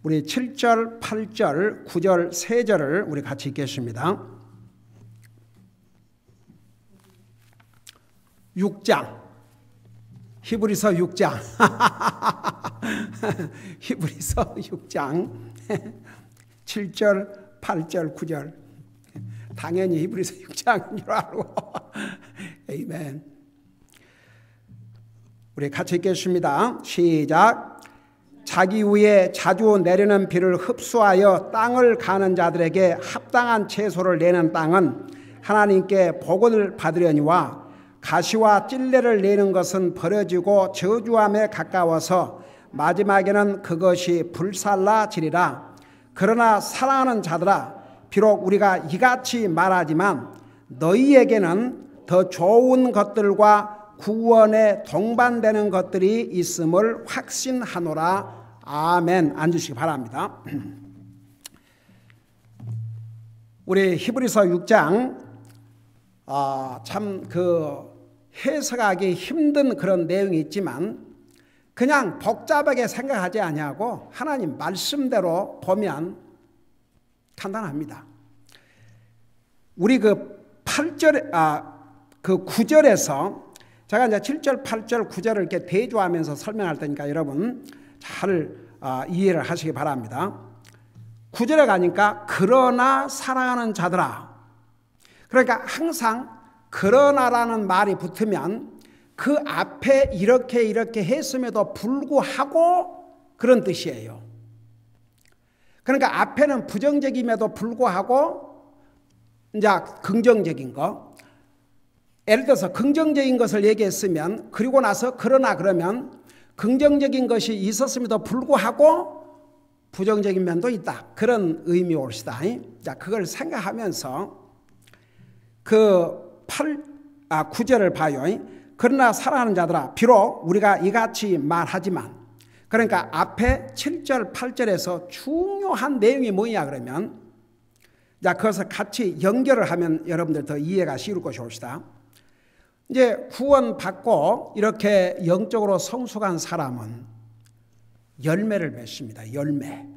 우리 7절, 8절, 9절, 3절을 우리 같이 읽겠습니다. 6장, 히브리서 6장, 히브리서 6장, 7절, 8절, 9절. 당연히 히브리서 6장인 줄 알고. 아멘. 우리 같이 읽겠습니다. 시작. 자기 위에 자주 내리는 비를 흡수하여 땅을 가는 자들에게 합당한 채소를 내는 땅은 하나님께 복을 받으려니와 가시와 찔레를 내는 것은 버려지고 저주함에 가까워서 마지막에는 그것이 불살라지리라. 그러나 사랑하는 자들아, 비록 우리가 이같이 말하지만 너희에게는 더 좋은 것들과 구원에 동반되는 것들이 있음을 확신하노라. 아멘. 앉으시기 바랍니다. 우리 히브리서 6장 참 해석하기 힘든 그런 내용이 있지만 그냥 복잡하게 생각하지 아니하고 하나님 말씀대로 보면 간단합니다. 우리 9절에서 제가 이제 7절, 8절, 9절을 이렇게 대조하면서 설명할 테니까 여러분 잘 이해를 하시기 바랍니다. 9절에 가니까 그러나 사랑하는 자들아. 그러니까 항상 그러나라는 말이 붙으면 그 앞에 이렇게 했음에도 불구하고 그런 뜻이에요. 그러니까 앞에는 부정적임에도 불구하고 이제 긍정적인 거. 예를 들어서 긍정적인 것을 얘기했으면 그리고 나서 그러나 그러면 긍정적인 것이 있었음에도 불구하고 부정적인 면도 있다. 그런 의미 옳시다. 자, 그걸 생각하면서 9절을 봐요. 그러나 사랑하는 자들아, 비록 우리가 이같이 말하지만, 그러니까 앞에 7절, 8절에서 중요한 내용이 뭐냐 그러면, 자, 그것을 같이 연결을 하면 여러분들 더 이해가 쉬울 것이 옳시다. 이제 구원받고 이렇게 영적으로 성숙한 사람은 열매를 맺습니다. 열매.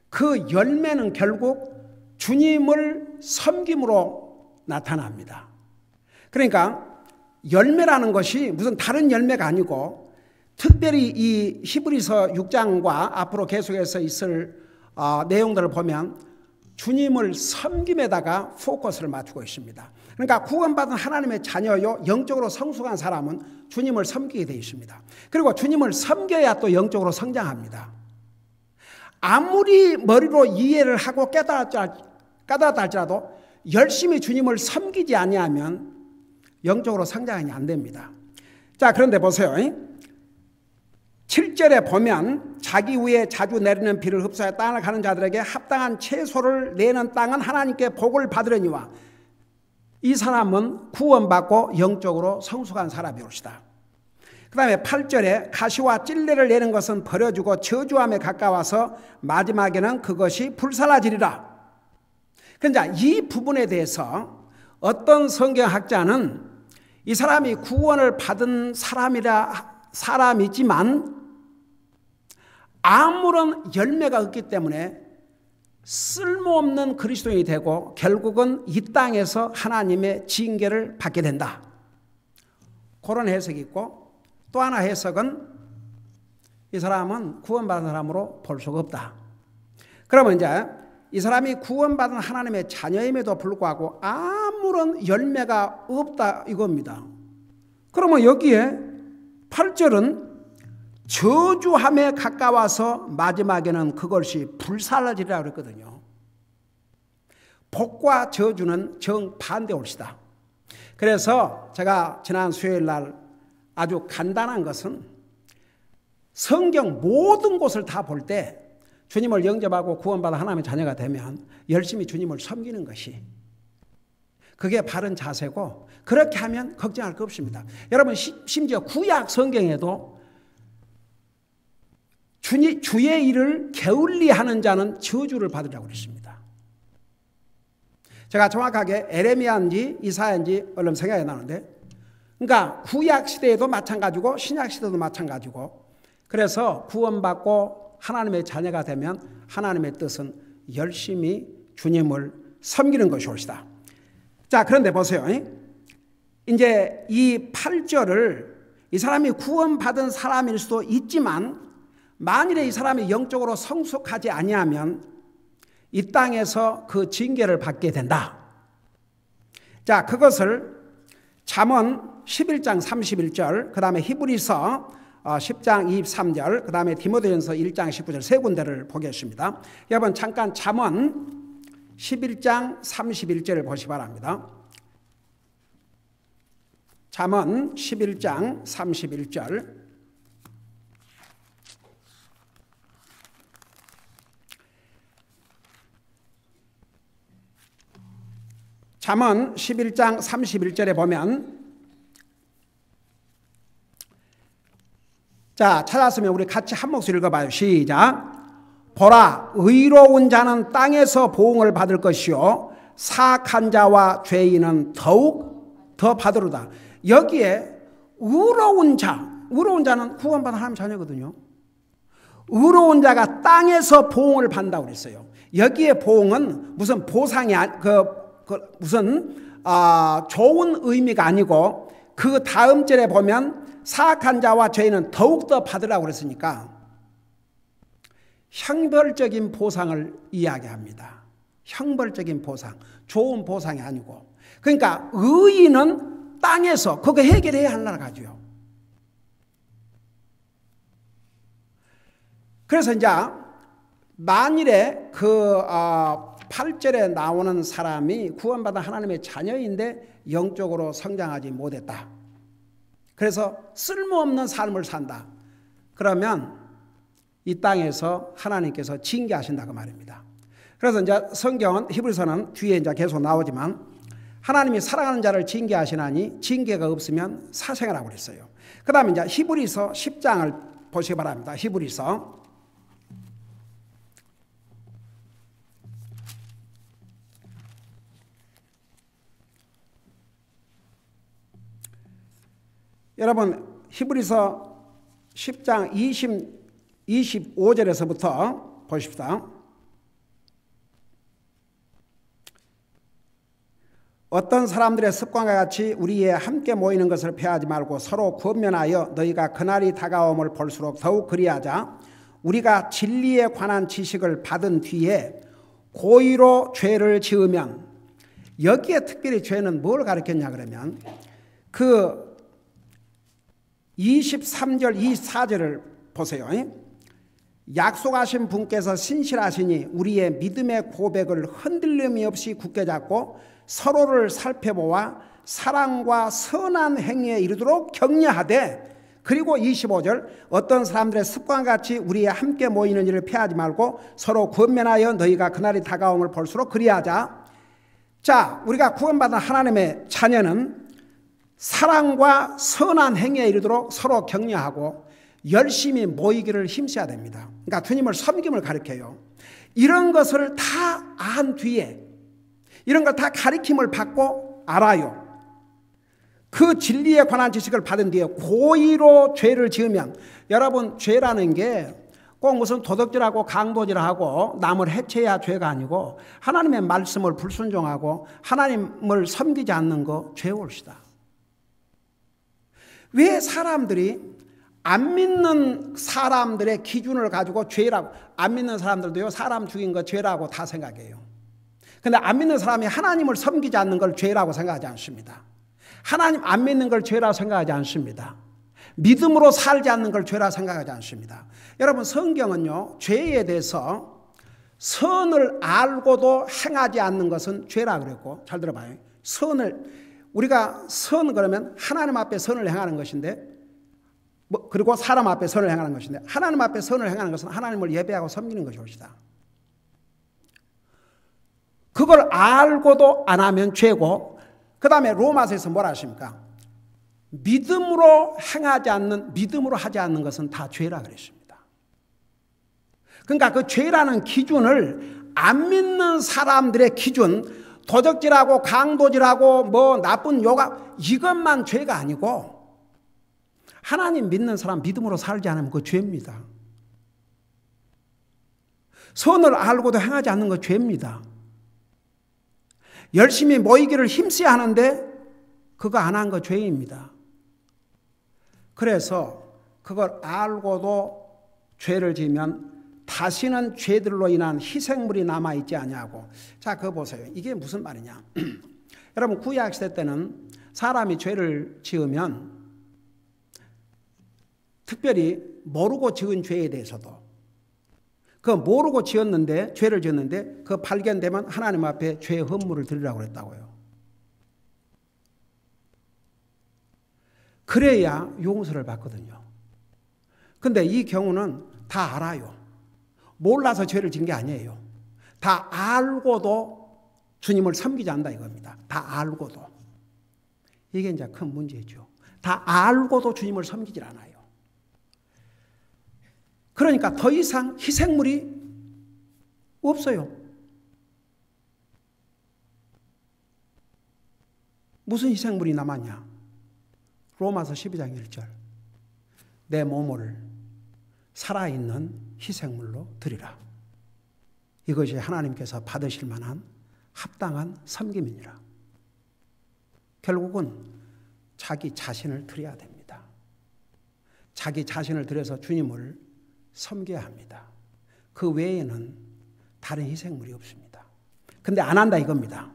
그 열매는 결국 주님을 섬김으로 나타납니다. 그러니까 열매라는 것이 무슨 다른 열매가 아니고 특별히 이 히브리서 6장과 앞으로 계속해서 있을 내용들을 보면 주님을 섬김에다가 포커스를 맞추고 있습니다. 그러니까 구원받은 하나님의 자녀요, 영적으로 성숙한 사람은 주님을 섬기게 되어 있습니다. 그리고 주님을 섬겨야 또 영적으로 성장합니다. 아무리 머리로 이해를 하고 깨달았다 할지라도 열심히 주님을 섬기지 아니하면 영적으로 성장이 안 됩니다. 자, 그런데 보세요. 7절에 보면 자기 위에 자주 내리는 비를 흡수하여 땅을 가는 자들에게 합당한 채소를 내는 땅은 하나님께 복을 받으려니와 이 사람은 구원받고 영적으로 성숙한 사람이옵시다. 그 다음에 8절에 가시와 찔레를 내는 것은 버려주고 저주함에 가까워서 마지막에는 그것이 불살라지리라. 그런데 이 부분에 대해서 어떤 성경학자는 이 사람이 구원을 받은 사람이지만 아무런 열매가 없기 때문에 쓸모없는 그리스도인이 되고 결국은 이 땅에서 하나님의 징계를 받게 된다. 그런 해석이 있고 또 하나 해석은 이 사람은 구원받은 사람으로 볼 수가 없다. 그러면 이제 이 사람이 구원받은 하나님의 자녀임에도 불구하고 아무런 열매가 없다 이겁니다. 그러면 여기에 8절은 저주함에 가까워서 마지막에는 그것이 불살라지리라 그랬거든요. 복과 저주는 정반대 옳시다. 그래서 제가 지난 수요일 날 아주 간단한 것은 성경 모든 곳을 다 볼 때 주님을 영접하고 구원받아 하나님의 자녀가 되면 열심히 주님을 섬기는 것이 그게 바른 자세고 그렇게 하면 걱정할 거 없습니다. 여러분 심지어 구약 성경에도 주의 일을 게을리하는 자는 저주를 받으라고 그랬습니다. 제가 정확하게 에레미야인지 이사야인지 얼른 생각이 나는데, 그러니까 구약 시대에도 마찬가지고 신약 시대도 마찬가지고 그래서 구원받고 하나님의 자녀가 되면 하나님의 뜻은 열심히 주님을 섬기는 것이옵시다. 자, 그런데 보세요. 이제 이 8절을 이 사람이 구원받은 사람일 수도 있지만 만일에 이 사람이 영적으로 성숙하지 아니하면 이 땅에서 그 징계를 받게 된다. 자, 그것을 잠언 11장 31절, 그 다음에 히브리서 10장 23절, 그 다음에 디모데전서 1장 19절 세 군데를 보겠습니다. 여러분 잠깐 잠언 11장 31절을 보시기 바랍니다. 잠언 11장 31절. 잠언 11장 31절에 보면, 자, 찾았으면 우리 같이 한 목소리 읽어봐요. 시작. 보라, 의로운 자는 땅에서 보응을 받을 것이요 사악한 자와 죄인은 더욱 더 받으리다. 여기에 의로운 자는 구원받은 하나님 자녀거든요. 의로운 자가 땅에서 보응을 받는다고 그랬어요. 여기에 보응은 무슨 보상이 무슨 좋은 의미가 아니고, 그 다음 절에 보면 사악한 자와 죄인은 더욱더 받으라고 그랬으니까 형벌적인 보상을 이야기합니다. 형벌적인 보상, 좋은 보상이 아니고. 그러니까 의인은 땅에서 그거 해결해야 하려고 하죠. 그래서 이제 만일에 그 8절에 나오는 사람이 구원받은 하나님의 자녀인데 영적으로 성장하지 못했다. 그래서 쓸모없는 삶을 산다. 그러면 이 땅에서 하나님께서 징계하신다고 말입니다. 그래서 이제 성경은 히브리서는 뒤에 이제 계속 나오지만 하나님이 사랑하는 자를 징계하시나니 징계가 없으면 사생이라고 그랬어요. 그 다음에 이제 히브리서 10장을 보시기 바랍니다. 히브리서 여러분 히브리서 10장 25절에서부터 보십시다. 어떤 사람들의 습관과 같이 우리에 함께 모이는 것을 폐하지 말고 서로 권면하여 너희가 그날이 다가옴을 볼수록 더욱 그리하자. 우리가 진리에 관한 지식을 받은 뒤에 고의로 죄를 지으면, 여기에 특별히 죄는 뭘 가르쳤냐 그러면 그 23절 24절을 보세요. 약속하신 분께서 신실하시니 우리의 믿음의 고백을 흔들림이 없이 굳게 잡고 서로를 살펴보아 사랑과 선한 행위에 이르도록 격려하되, 그리고 25절 어떤 사람들의 습관같이 우리의 함께 모이는 일을 피하지 말고 서로 권면하여 너희가 그날이 다가옴을 볼수록 그리하자. 자, 우리가 구원받은 하나님의 자녀는 사랑과 선한 행위에 이르도록 서로 격려하고 열심히 모이기를 힘써야 됩니다. 그러니까 주님을 섬김을 가르쳐요. 이런 것을 다 안 뒤에, 이런 걸 다 가르침을 받고 알아요. 그 진리에 관한 지식을 받은 뒤에 고의로 죄를 지으면, 여러분 죄라는 게 꼭 무슨 도덕질하고 강도질하고 남을 해쳐야 죄가 아니고 하나님의 말씀을 불순종하고 하나님을 섬기지 않는 거 죄올시다. 왜 사람들이 안 믿는 사람들의 기준을 가지고 죄라고, 안 믿는 사람들도요 사람 죽인 거 죄라고 다 생각해요. 근데 안 믿는 사람이 하나님을 섬기지 않는 걸 죄라고 생각하지 않습니다. 하나님 안 믿는 걸 죄라고 생각하지 않습니다. 믿음으로 살지 않는 걸 죄라고 생각하지 않습니다. 여러분 성경은요 죄에 대해서 선을 알고도 행하지 않는 것은 죄라고 그랬고, 잘 들어봐요. 우리가 선 그러면 하나님 앞에 선을 행하는 것인데, 그리고 사람 앞에 선을 행하는 것인데, 하나님 앞에 선을 행하는 것은 하나님을 예배하고 섬기는 것이옵시다. 그걸 알고도 안 하면 죄고, 그 다음에 로마서에서 뭐라 하십니까? 믿음으로 행하지 않는, 믿음으로 하지 않는 것은 다 죄라 그랬습니다. 그러니까 그 죄라는 기준을 안 믿는 사람들의 기준, 도적질하고 강도질하고 뭐 나쁜 요가, 이것만 죄가 아니고 하나님 믿는 사람 믿음으로 살지 않으면 그거 죄입니다. 선을 알고도 행하지 않는 거 죄입니다. 열심히 모이기를 힘써야 하는데 그거 안 한 거 죄입니다. 그래서 그걸 알고도 죄를 지으면 다시는 죄들로 인한 희생물이 남아있지 아니하고. 자, 그거 보세요. 이게 무슨 말이냐. 여러분, 구약시대 때는 사람이 죄를 지으면 특별히 모르고 지은 죄에 대해서도 그 모르고 지었는데, 죄를 지었는데 그 발견되면 하나님 앞에 죄의 헌물을 드리라고 그랬다고요. 그래야 용서를 받거든요. 근데 이 경우는 다 알아요. 몰라서 죄를 진 게 아니에요. 다 알고도 주님을 섬기지 않는다 이겁니다. 다 알고도. 이게 이제 큰 문제죠. 다 알고도 주님을 섬기질 않아요. 그러니까 더 이상 희생물이 없어요. 무슨 희생물이 남았냐? 로마서 12장 1절. 내 몸을 살아있는 희생물로 드리라. 이것이 하나님께서 받으실 만한 합당한 섬김이니라. 결국은 자기 자신을 드려야 됩니다. 자기 자신을 드려서 주님을 섬겨야 합니다. 그 외에는 다른 희생물이 없습니다. 근데 안 한다 이겁니다.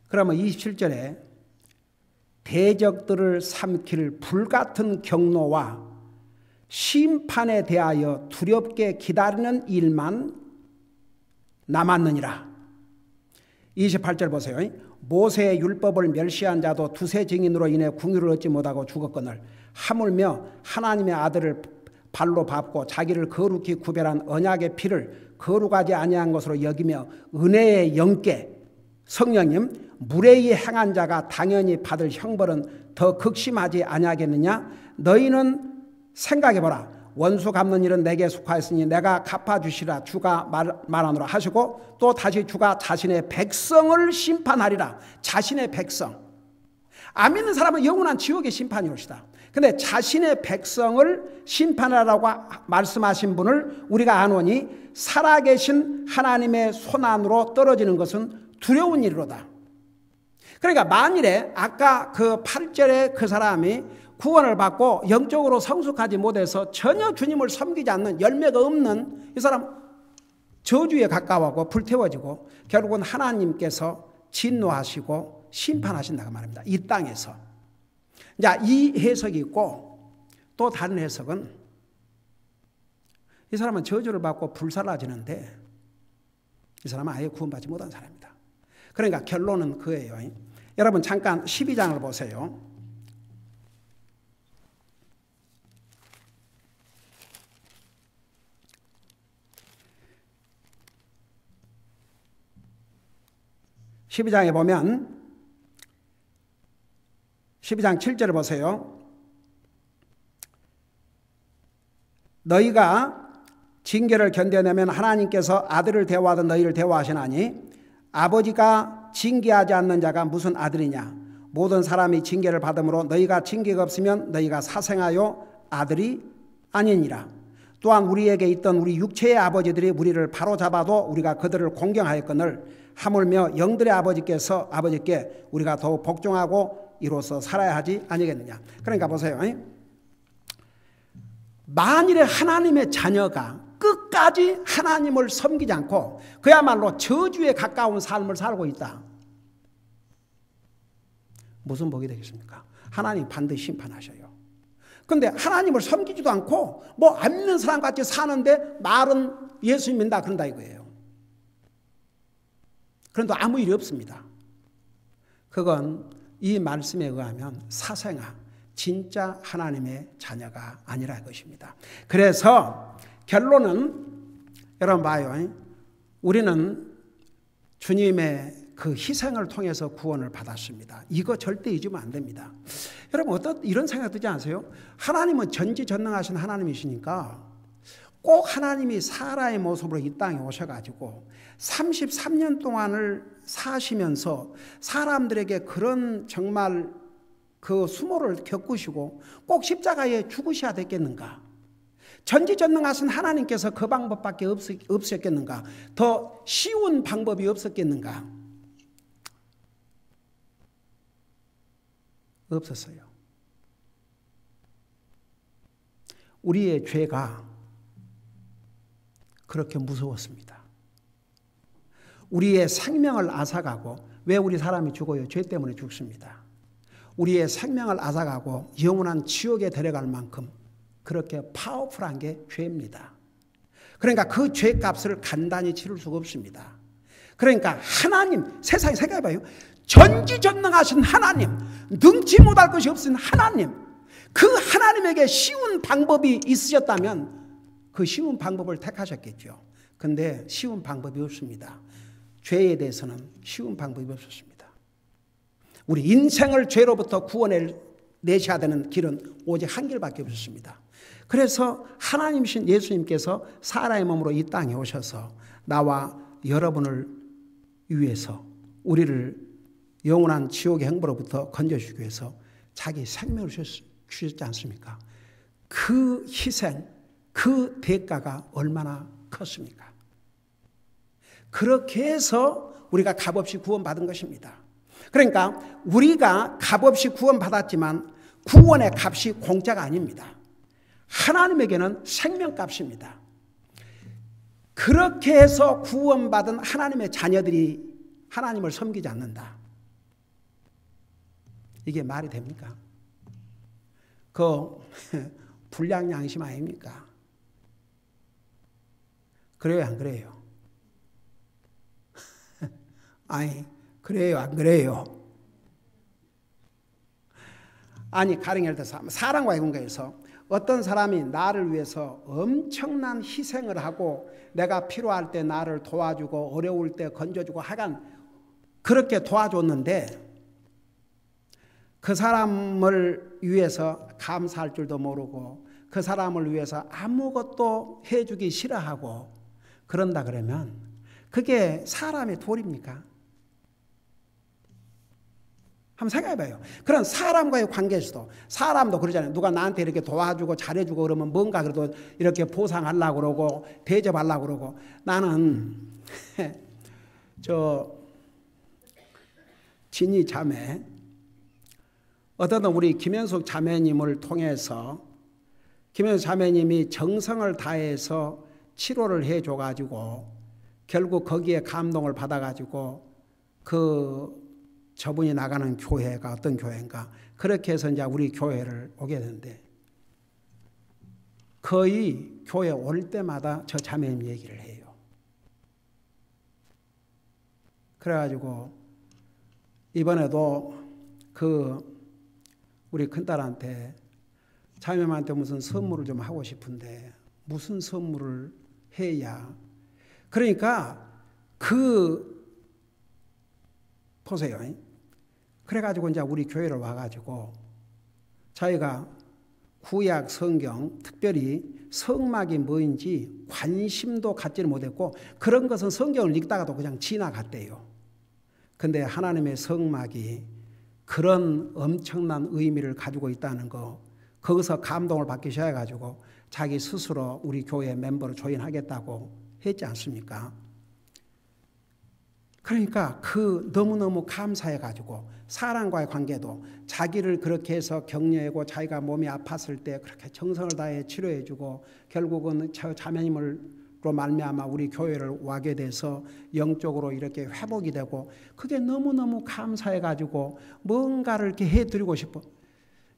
그러면 27절에 대적들을 삼킬 불같은 경노와 심판에 대하여 두렵게 기다리는 일만 남았느니라. 28절 보세요. 모세의 율법을 멸시한 자도 두세 증인으로 인해 궁유를 얻지 못하고 죽었거늘 하물며 하나님의 아들을 발로 밟고 자기를 거룩히 구별한 언약의 피를 거룩하지 아니한 것으로 여기며 은혜의 영께 성령님 무례히 행한 자가 당연히 받을 형벌은 더 극심하지 아니하겠느냐. 너희는 생각해보라. 원수 갚는 일은 내게 속하였으니 내가 갚아주시라 주가 말하노라 하시고 또 다시 주가 자신의 백성을 심판하리라. 자신의 백성. 안 믿는 사람은 영원한 지옥의 심판이 올시다. 근데 자신의 백성을 심판하라고 말씀하신 분을 우리가 아노니 살아계신 하나님의 손안으로 떨어지는 것은 두려운 일이로다. 그러니까 만일에 아까 그 8절에 그 사람이 구원을 받고 영적으로 성숙하지 못해서 전혀 주님을 섬기지 않는 열매가 없는 이 사람 저주에 가까워하고 불태워지고 결국은 하나님께서 진노하시고 심판하신다고 말합니다. 이 땅에서. 자, 이 해석이 있고 또 다른 해석은 이 사람은 저주를 받고 불살라지는데 이 사람은 아예 구원받지 못한 사람입니다. 그러니까 결론은 그예요. 여러분 잠깐 12장을 보세요. 12장에 보면 12장 7절을 보세요. 너희가 징계를 견뎌내면 하나님께서 아들을 대우하듯 너희를 대우하시나니 아버지가 징계하지 않는 자가 무슨 아들이냐. 모든 사람이 징계를 받음으로 너희가 징계가 없으면 너희가 사생하여 아들이 아니니라. 또한 우리에게 있던 우리 육체의 아버지들이 우리를 바로잡아도 우리가 그들을 공경하였거늘 하물며 영들의 아버지께 우리가 더욱 복종하고 이로써 살아야 하지 아니겠느냐. 그러니까 보세요. 만일에 하나님의 자녀가 끝까지 하나님을 섬기지 않고 그야말로 저주에 가까운 삶을 살고 있다. 무슨 복이 되겠습니까? 하나님 반드시 심판하셔요. 그런데 하나님을 섬기지도 않고 뭐 안 믿는 사람 같이 사는데 말은 예수 믿는다 그런다 이거예요. 그런데 아무 일이 없습니다. 그건 이 말씀에 의하면 사생아 진짜 하나님의 자녀가 아니라 것입니다. 그래서 결론은 여러분 봐요. 우리는 주님의 그 희생을 통해서 구원을 받았습니다. 이거 절대 잊으면 안 됩니다. 여러분 이런 생각 들지 않으세요? 하나님은 전지전능하신 하나님이시니까 꼭 하나님이 사라의 모습으로 이 땅에 오셔가지고 33년 동안을 사시면서 사람들에게 그런 정말 그 수모를 겪으시고 꼭 십자가에 죽으셔야 됐겠는가? 전지전능하신 하나님께서 그 방법밖에 없었겠는가? 더 쉬운 방법이 없었겠는가? 없었어요. 우리의 죄가 그렇게 무서웠습니다. 우리의 생명을 앗아가고, 왜 우리 사람이 죽어요? 죄 때문에 죽습니다. 우리의 생명을 앗아가고 영원한 지옥에 데려갈 만큼 그렇게 파워풀한 게 죄입니다. 그러니까 그 죄값을 간단히 치를 수가 없습니다. 그러니까 하나님, 세상에 생각해봐요. 전지전능하신 하나님, 능치 못할 것이 없으신 하나님, 그 하나님에게 쉬운 방법이 있으셨다면 그 쉬운 방법을 택하셨겠죠. 근데 쉬운 방법이 없습니다. 죄에 대해서는 쉬운 방법이 없었습니다. 우리 인생을 죄로부터 구원내셔야 되는 길은 오직 한 길밖에 없었습니다. 그래서 하나님이신 예수님께서 사람의 몸으로 이 땅에 오셔서 나와 여러분을 위해서, 우리를 영원한 지옥의 행보로부터 건져주기 위해서 자기 생명을 주셨지 않습니까? 그 희생, 그 대가가 얼마나 컸습니까? 그렇게 해서 우리가 값없이 구원받은 것입니다. 그러니까 우리가 값없이 구원받았지만 구원의 값이 공짜가 아닙니다. 하나님에게는 생명값입니다. 그렇게 해서 구원받은 하나님의 자녀들이 하나님을 섬기지 않는다. 이게 말이 됩니까? 그 불량양심 아닙니까? 그래요, 안 그래요? 아니, 그래요, 안 그래요? 아니, 가령 예를 들어서 사람과의 관계에서 어떤 사람이 나를 위해서 엄청난 희생을 하고 내가 필요할 때 나를 도와주고 어려울 때 건져주고 하여간 그렇게 도와줬는데 그 사람을 위해서 감사할 줄도 모르고 그 사람을 위해서 아무것도 해주기 싫어하고 그런다 그러면 그게 사람의 도리입니까? 한번 생각해봐요. 그런 사람과의 관계에서도 사람도 그러잖아요. 누가 나한테 이렇게 도와주고 잘해주고 그러면 뭔가 그래도 이렇게 보상하려고 그러고 대접하려고 그러고 나는 진희 자매 어떤 우리 김현숙 자매님을 통해서 김현숙 자매님이 정성을 다해서 치료를 해줘가지고 결국 거기에 감동을 받아가지고 저분이 나가는 교회가 어떤 교회인가 그렇게 해서 이제 우리 교회를 오게 되는데 거의 교회 올 때마다 저 자매님 얘기를 해요. 그래가지고 이번에도 우리 큰딸한테 자매님한테 무슨 선물을 좀 하고 싶은데 무슨 선물을 해야 그러니까 보세요. 그래가지고 이제 우리 교회를 와가지고 저희가 구약 성경 특별히 성막이 뭐인지 관심도 갖지를 못했고 그런 것은 성경을 읽다가도 그냥 지나갔대요. 근데 하나님의 성막이 그런 엄청난 의미를 가지고 있다는 거 거기서 감동을 받기 시작해가지고 자기 스스로 우리 교회 멤버로 조인하겠다고 했지 않습니까? 그러니까 너무너무 감사해가지고 사람과의 관계도 자기를 그렇게 해서 격려하고 자기가 몸이 아팠을 때 그렇게 정성을 다해 치료해주고 결국은 저 자매님으로 말미암아 우리 교회를 와게 돼서 영적으로 이렇게 회복이 되고 그게 너무너무 감사해가지고 뭔가를 이렇게 해드리고 싶어.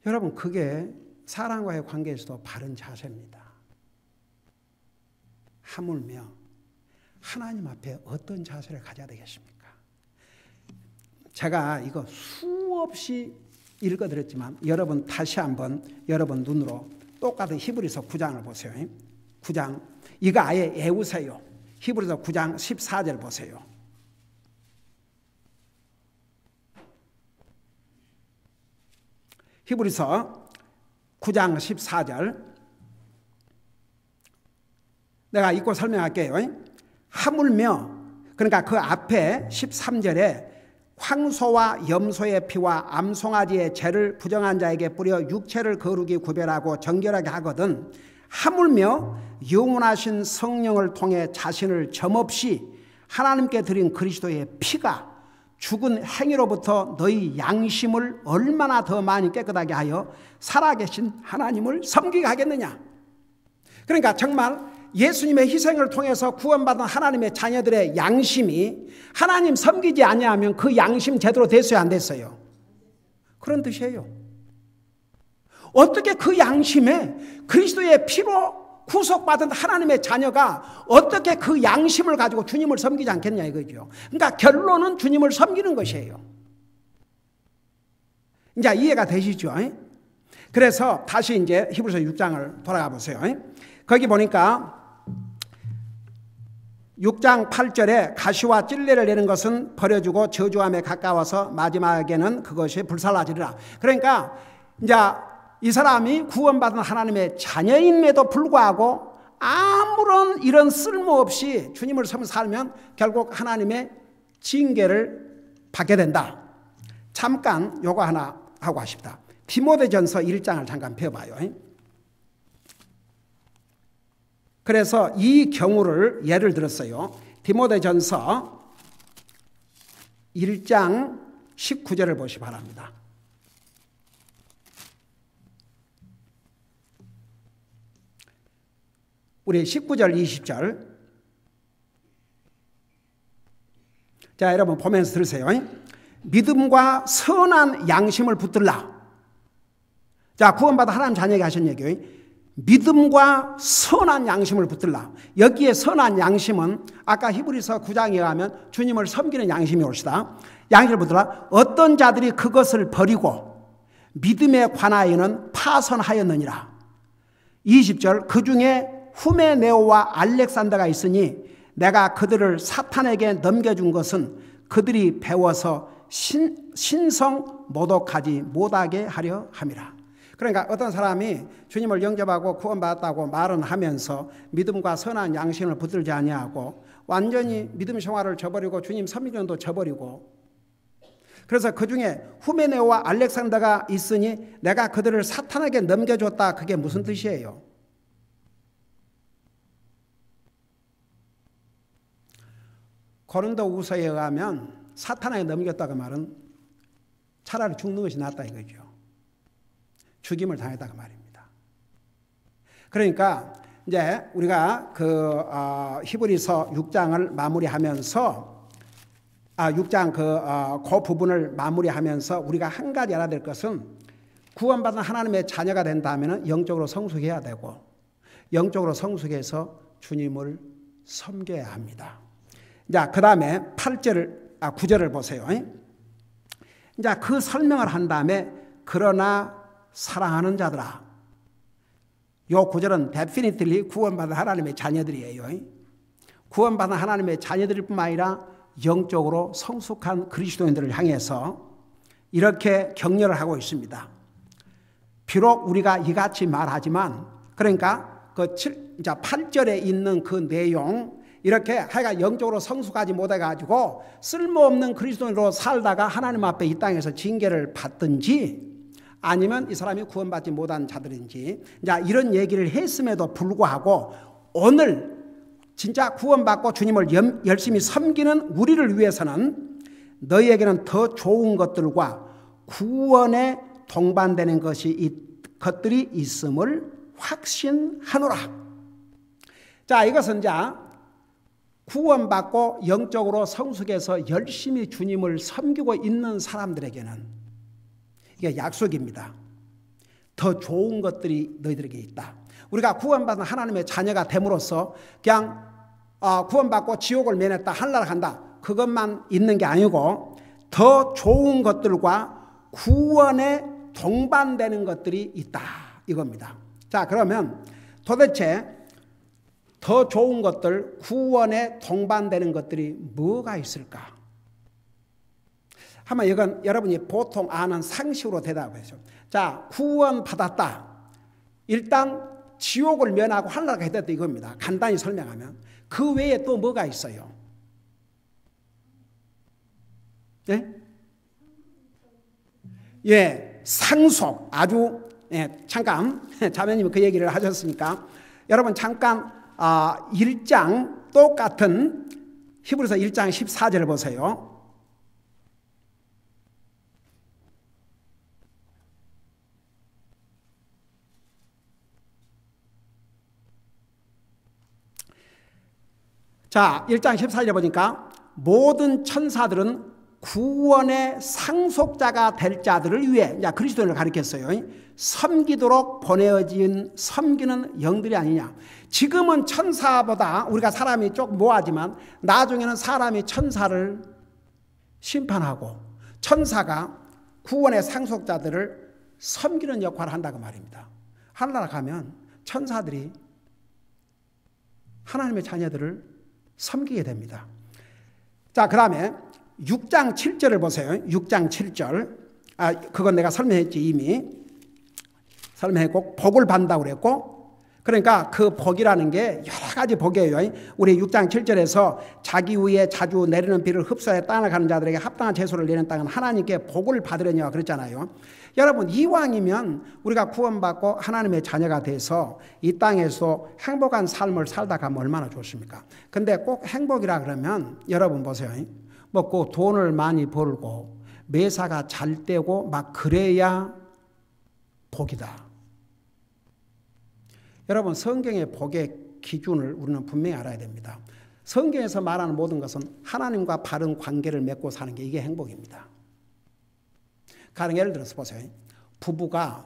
여러분 그게 사람과의 관계에서도 바른 자세입니다. 하물며 하나님 앞에 어떤 자세를 가져야 되겠습니까? 제가 이거 수없이 읽어드렸지만 여러분 다시 한번 여러분 눈으로 똑같은 히브리서 9장을 보세요. 9장 이거 아예 외우세요. 히브리서 9장 14절 보세요. 히브리서 9장 14절 내가 읽고 설명할게요. 하물며 그러니까 그 앞에 13절에 황소와 염소의 피와 암송아지의 죄를 부정한 자에게 뿌려 육체를 거룩히 구별하고 정결하게 하거든 하물며 영원하신 성령을 통해 자신을 점없이 하나님께 드린 그리스도의 피가 죽은 행위로부터 너희 양심을 얼마나 더 많이 깨끗하게 하여 살아계신 하나님을 섬기게 하겠느냐. 그러니까 정말 예수님의 희생을 통해서 구원받은 하나님의 자녀들의 양심이 하나님 섬기지 아니하면 그 양심 제대로 됐어요, 안 됐어요? 그런 뜻이에요. 어떻게 그 양심에 그리스도의 피로 구속받은 하나님의 자녀가 어떻게 그 양심을 가지고 주님을 섬기지 않겠냐 이거죠. 그러니까 결론은 주님을 섬기는 것이에요. 이제 이해가 되시죠? 그래서 다시 이제 히브리서 6장을 돌아가 보세요. 거기 보니까 6장 8절에 가시와 찔레를 내는 것은 버려주고 저주함에 가까워서 마지막에는 그것이 불살라지리라. 그러니까 이제 이 사람이 구원받은 하나님의 자녀임에도 불구하고 아무런 이런 쓸모없이 주님을 섬기며 살면 결국 하나님의 징계를 받게 된다. 잠깐 요거 하나 하고 싶다. 디모데전서 1장을 잠깐 펴봐요. 그래서 이 경우를 예를 들었어요. 디모데전서 1장 19절을 보시 바랍니다. 우리 19절 20절 자 여러분 보면서 들으세요. 믿음과 선한 양심을 붙들라. 자 구원받아 하나님 자녀에게 하신 얘기예요. 믿음과 선한 양심을 붙들라. 여기에 선한 양심은 아까 히브리서 9장에 의하면 주님을 섬기는 양심이 올시다. 양심을 붙들라. 어떤 자들이 그것을 버리고 믿음에 관하여는 파선하였느니라. 20절 그 중에 후메네오와 알렉산더가 있으니 내가 그들을 사탄에게 넘겨준 것은 그들이 배워서 신성 모독하지 못하게 하려 함이라. 그러니까 어떤 사람이 주님을 영접하고 구원받았다고 말은 하면서 믿음과 선한 양심을 붙들지 아니하고 완전히 믿음 생활을 저버리고 주님 섬기는도 저버리고 그래서 그 중에 후메네오와 알렉산더가 있으니 내가 그들을 사탄에게 넘겨줬다. 그게 무슨 뜻이에요? 고린도후서에 의하면 사탄에게 넘겼다고 말은 차라리 죽는 것이 낫다 이거죠. 죽임을 당했다고 말입니다. 그러니까 이제 우리가 히브리서 6장을 마무리하면서 6장 그 부분을 마무리하면서 우리가 한 가지 알아야 될 것은 구원받은 하나님의 자녀가 된다면 영적으로 성숙해야 되고 영적으로 성숙해서 주님을 섬겨야 합니다. 자, 그 다음에 9절을 보세요. 이제 그 설명을 한 다음에 그러나 사랑하는 자들아. 요 구절은 definitely 구원받은 하나님의 자녀들이에요. 구원받은 하나님의 자녀들일 뿐만 아니라 영적으로 성숙한 그리스도인들을 향해서 이렇게 격려를 하고 있습니다. 비록 우리가 이같이 말하지만 그러니까 그 8절에 있는 그 내용 이렇게 하여간 영적으로 성숙하지 못해가지고 쓸모없는 그리스도인으로 살다가 하나님 앞에 이 땅에서 징계를 받든지 아니면 이 사람이 구원받지 못한 자들인지 이런 얘기를 했음에도 불구하고 오늘 진짜 구원받고 주님을 열심히 섬기는 우리를 위해서는 너희에게는 더 좋은 것들과 구원에 동반되는 것들이 있음을 확신하노라. 자, 이것은 구원받고 영적으로 성숙해서 열심히 주님을 섬기고 있는 사람들에게는 이게 약속입니다. 더 좋은 것들이 너희들에게 있다. 우리가 구원받은 하나님의 자녀가 됨으로써 그냥 구원받고 지옥을 면했다 하늘나라 간다 그것만 있는 게 아니고 더 좋은 것들과 구원에 동반되는 것들이 있다 이겁니다. 자, 그러면 도대체 더 좋은 것들, 구원에 동반되는 것들이 뭐가 있을까? 한번 이건 여러분이 보통 아는 상식으로 대답해서 자, 구원 받았다. 일단 지옥을 면하고 하늘나라 가야 된다 이겁니다. 간단히 설명하면 그 외에 또 뭐가 있어요? 네? 예, 상속 아주 잠깐 자매님이 그 얘기를 하셨으니까 여러분 잠깐 1장 똑같은 히브리서 1장 14절을 보세요. 자, 1장 14절에 보니까 모든 천사들은 구원의 상속자가 될 자들을 위해, 그리스도인을 가리켰어요. 섬기도록 보내어진 섬기는 영들이 아니냐. 지금은 천사보다 우리가 사람이 조금 모하지만 나중에는 사람이 천사를 심판하고 천사가 구원의 상속자들을 섬기는 역할을 한다고 말입니다. 하늘나라 가면 천사들이 하나님의 자녀들을 섬기게 됩니다. 자, 그 다음에 6장 7절을 보세요. 6장 7절. 그건 내가 설명했지, 이미. 설명했고, 복을 받는다고 그랬고, 그러니까 그 복이라는 게 여러 가지 복이에요. 우리 6장 7절에서 자기 위에 자주 내리는 비를 흡수해 땅을 가는 자들에게 합당한 채소를 내는 땅은 하나님께 복을 받으려니와 그랬잖아요. 여러분, 이왕이면 우리가 구원받고 하나님의 자녀가 돼서 이 땅에서 행복한 삶을 살다 가면 얼마나 좋습니까? 근데 꼭 행복이라 그러면 여러분 보세요. 그 돈을 많이 벌고 매사가 잘 되고 막 그래야 복이다. 여러분, 성경의 복의 기준을 우리는 분명히 알아야 됩니다. 성경에서 말하는 모든 것은 하나님과 바른 관계를 맺고 사는 게 이게 행복입니다. 가령 예를 들어서 보세요. 부부가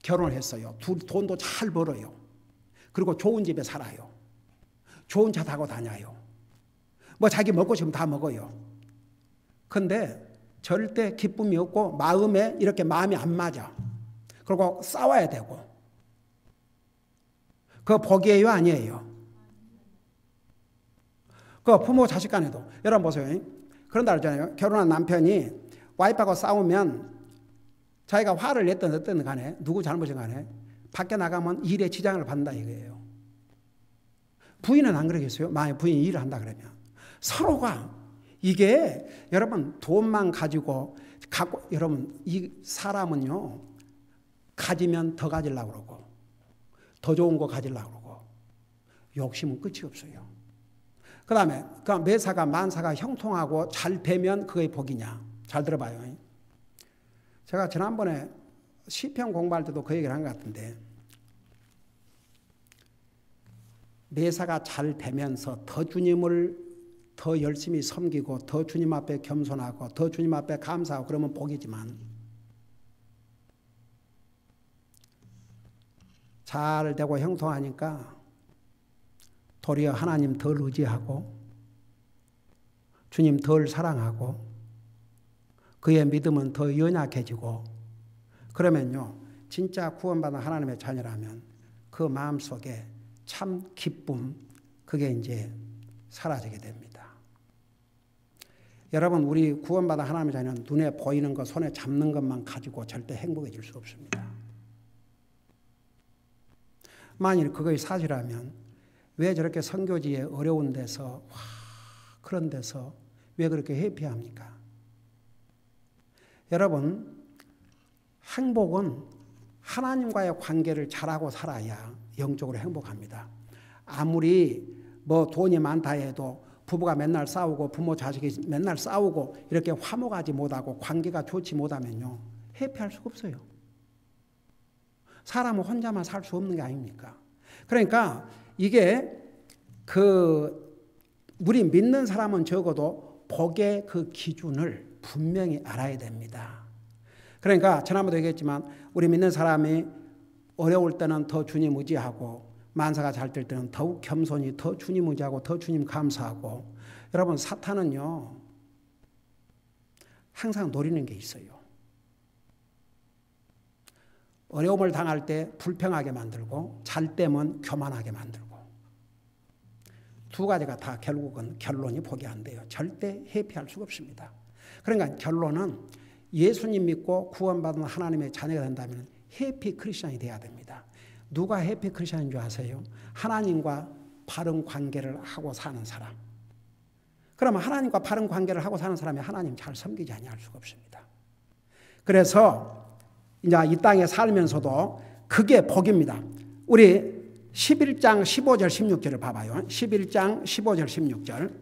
결혼을 했어요. 돈도 잘 벌어요. 그리고 좋은 집에 살아요. 좋은 차 타고 다녀요. 자기 먹고 싶으면 다 먹어요. 근데 절대 기쁨이 없고 마음이 안 맞아. 그리고 싸워야 되고. 그거 복이에요, 아니에요? 그 부모 자식 간에도. 여러분 보세요. 그런 날 있잖아요. 결혼한 남편이 와이프하고 싸우면 자기가 화를 냈든 어떤 간에 누구 잘못인 간에 밖에 나가면 일에 지장을 받는다 이거예요. 부인은 안 그러겠어요? 만약 부인이 일을 한다 그러면. 서로가 이게 여러분 돈만 가지고 여러분 이 사람은요 가지면 더 가지려고 그러고 더 좋은 거 가지려고 그러고 욕심은 끝이 없어요. 그 다음에 매사가 만사가 형통하고 잘 되면 그게 복이냐. 잘 들어봐요. 제가 지난번에 시편 공부할 때도 그 얘기를 한 것 같은데 매사가 잘 되면서 더 주님을 더 열심히 섬기고 더 주님 앞에 겸손하고 더 주님 앞에 감사하고 그러면 복이지만 잘 되고 형통하니까 도리어 하나님 덜 의지하고 주님 덜 사랑하고 그의 믿음은 더 연약해지고 그러면요 진짜 구원받은 하나님의 자녀라면 그 마음속에 참 기쁨 그게 이제 사라지게 됩니다. 여러분 우리 구원받은 하나님의 자녀는 눈에 보이는 것 손에 잡는 것만 가지고 절대 행복해질 수 없습니다. 만일 그것이 사실이라면 왜 저렇게 선교지에 어려운 데서 그런 데서 왜 그렇게 해피합니까? 여러분 행복은 하나님과의 관계를 잘하고 살아야 영적으로 행복합니다. 아무리 돈이 많다 해도 부부가 맨날 싸우고 부모 자식이 맨날 싸우고 이렇게 화목하지 못하고 관계가 좋지 못하면요 해피할 수가 없어요. 사람은 혼자만 살 수 없는 게 아닙니까? 그러니까 이게 우리 믿는 사람은 적어도 복의 그 기준을 분명히 알아야 됩니다. 그러니까 지난번도 얘기했지만 우리 믿는 사람이 어려울 때는 더 주님 의지하고 만사가 잘 될 때는 더욱 겸손히 더 주님 의지하고 더 주님 감사하고 여러분 사탄은요 항상 노리는 게 있어요. 어려움을 당할 때 불평하게 만들고 잘 때면 교만하게 만들고 두 가지가 다 결국은 결론이 복이 안 돼요. 절대 회피할 수가 없습니다. 그러니까 결론은 예수님 믿고 구원받은 하나님의 자녀가 된다면 해피 크리스천이 돼야 됩니다. 누가 해피 크리스천인 줄 아세요? 하나님과 바른 관계를 하고 사는 사람. 그러면 하나님과 바른 관계를 하고 사는 사람이 하나님 잘 섬기지 아니할 수가 없습니다. 그래서 이제 이 땅에 살면서도 그게 복입니다. 우리 11장 15절 16절을 봐봐요. 11장 15절 16절.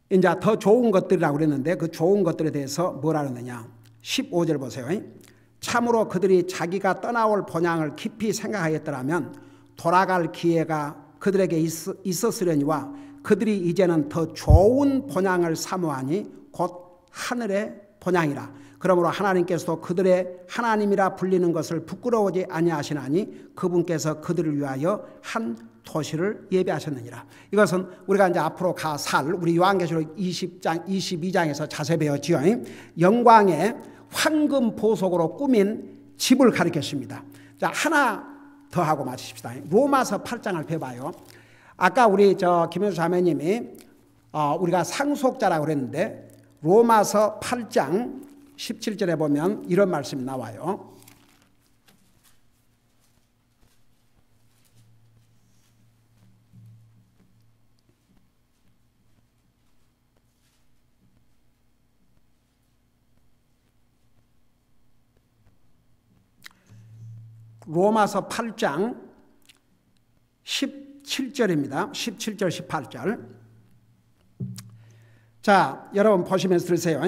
이제 더 좋은 것들이라고 그랬는데 그 좋은 것들에 대해서 뭐라 그러느냐. 15절 보세요. 참으로 그들이 자기가 떠나올 본향을 깊이 생각하였더라면 돌아갈 기회가 그들에게 있었으려니와 그들이 이제는 더 좋은 본향을 사모하니 곧 하늘의 본향이라. 그러므로 하나님께서도 그들의 하나님이라 불리는 것을 부끄러워하지 아니하시나니 그분께서 그들을 위하여 한 도시를 예비하셨느니라. 이것은 우리가 이제 앞으로 살 우리 요한계시록 20장 22장에서 자세히 배웠지요. 영광의 황금 보석으로 꾸민 집을 가리켰습니다. 자, 하나 더 하고 마치십시다. 로마서 8장을 펴봐요. 아까 우리 김현수 자매님이 우리가 상속자라고 그랬는데 로마서 8장 17절에 보면 이런 말씀이 나와요. 로마서 8장 17절입니다. 17절 18절. 자, 여러분 보시면서 들으세요.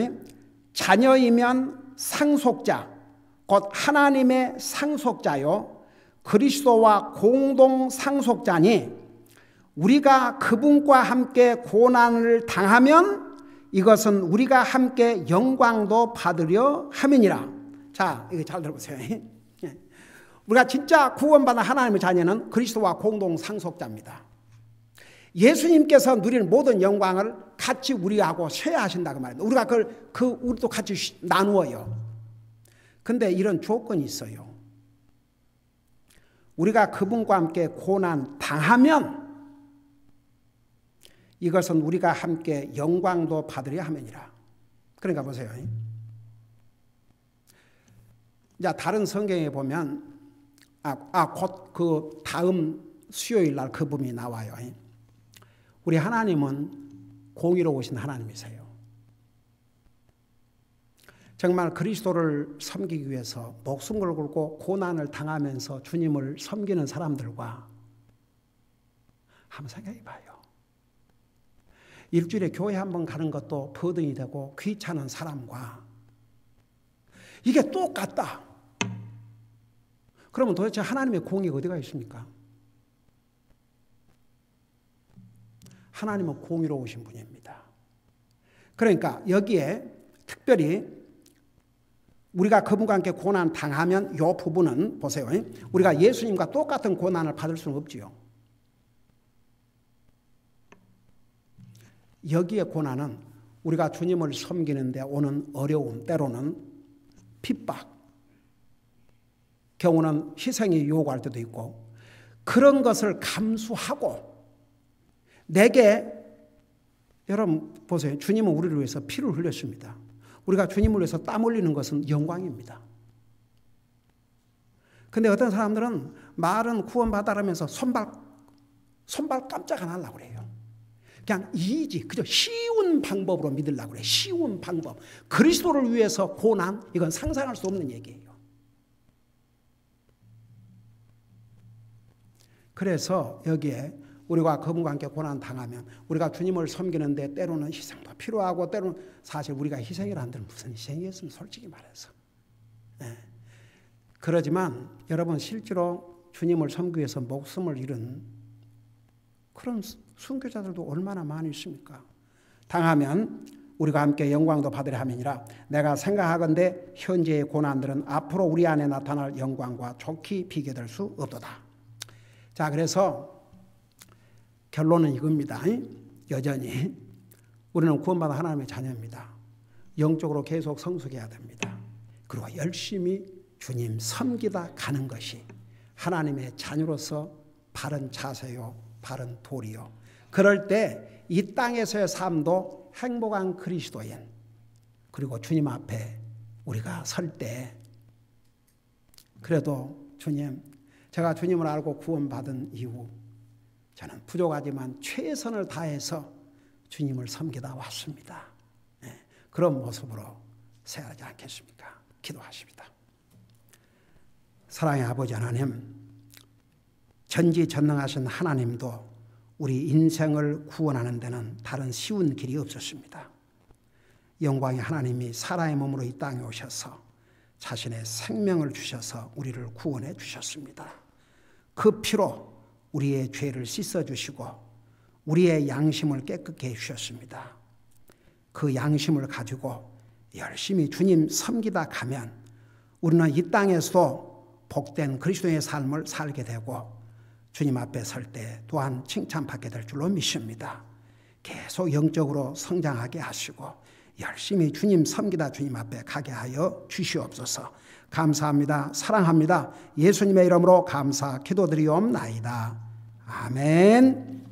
자녀이면 상속자 곧 하나님의 상속자요 그리스도와 공동 상속자니 우리가 그분과 함께 고난을 당하면 이것은 우리가 함께 영광도 받으려 함이니라. 자, 이거 잘 들어보세요. 우리가 진짜 구원받은 하나님의 자녀는 그리스도와 공동 상속자입니다. 예수님께서 누리는 모든 영광을 같이 우리하고 쉐어하신다고 말합니다. 우리가 우리도 같이 나누어요. 근데 이런 조건이 있어요. 우리가 그분과 함께 고난 당하면 이것은 우리가 함께 영광도 받으려 함이니라. 그러니까 보세요. 이제 다른 성경에 보면 곧 그 다음 수요일 날 그 부분이 나와요. 우리 하나님은 공의로우신 하나님이세요. 정말 그리스도를 섬기기 위해서 목숨을 걸고 고난을 당하면서 주님을 섬기는 사람들과 한번 생각해 봐요. 일주일에 교회 한번 가는 것도 버든이 되고 귀찮은 사람과 이게 똑같다. 그러면 도대체 하나님의 공의가 어디가 있습니까? 하나님은 공의로우신 분입니다. 그러니까 여기에 특별히 우리가 그분과 함께 고난 당하면 이 부분은 보세요. 우리가 예수님과 똑같은 고난을 받을 수는 없지요. 여기에 고난은 우리가 주님을 섬기는데 오는 어려움, 때로는 핍박, 경우는 희생이 요구할 때도 있고 그런 것을 감수하고 내게 여러분 보세요. 주님은 우리를 위해서 피를 흘렸습니다. 우리가 주님을 위해서 땀 흘리는 것은 영광입니다. 그런데 어떤 사람들은 말은 구원받아라면서 손발 깜짝 안 하려고 그래요. 그냥 이지 그저 쉬운 방법으로 믿으려고 그래요. 쉬운 방법. 그리스도를 위해서 고난 이건 상상할 수 없는 얘기예요. 그래서 여기에 우리가 그분과 함께 고난 당하면 우리가 주님을 섬기는데 때로는 희생도 필요하고 때로는 사실 우리가 희생이라 한들 무슨 희생이었으면 솔직히 말해서 그러지만 여러분 실제로 주님을 섬기기 위해서 목숨을 잃은 그런 순교자들도 얼마나 많이 있습니까? 당하면 우리가 함께 영광도 받으려 함이니라. 내가 생각하건대 현재의 고난들은 앞으로 우리 안에 나타날 영광과 좋게 비교될 수 없도다. 자, 그래서 결론은 이겁니다. 여전히 우리는 구원받은 하나님의 자녀입니다. 영적으로 계속 성숙해야 됩니다. 그리고 열심히 주님 섬기다 가는 것이 하나님의 자녀로서 바른 자세요, 바른 도리요. 그럴 때 이 땅에서의 삶도 행복한 그리스도인 그리고 주님 앞에 우리가 설 때 그래도 주님 제가 주님을 알고 구원받은 이후 저는 부족하지만 최선을 다해서 주님을 섬기다 왔습니다. 그런 모습으로 살지 않겠습니까? 기도하십니다. 사랑의 아버지 하나님, 전지전능하신 하나님도 우리 인생을 구원하는 데는 다른 쉬운 길이 없었습니다. 영광의 하나님이 사람의 몸으로 이 땅에 오셔서 자신의 생명을 주셔서 우리를 구원해 주셨습니다. 그 피로 우리의 죄를 씻어주시고 우리의 양심을 깨끗게 해주셨습니다. 그 양심을 가지고 열심히 주님 섬기다 가면 우리는 이 땅에서도 복된 그리스도의 삶을 살게 되고 주님 앞에 설 때 또한 칭찬받게 될 줄로 믿습니다. 계속 영적으로 성장하게 하시고 열심히 주님 섬기다 주님 앞에 가게 하여 주시옵소서. 감사합니다. 사랑합니다. 예수님의 이름으로 감사 기도드리옵나이다. 아멘.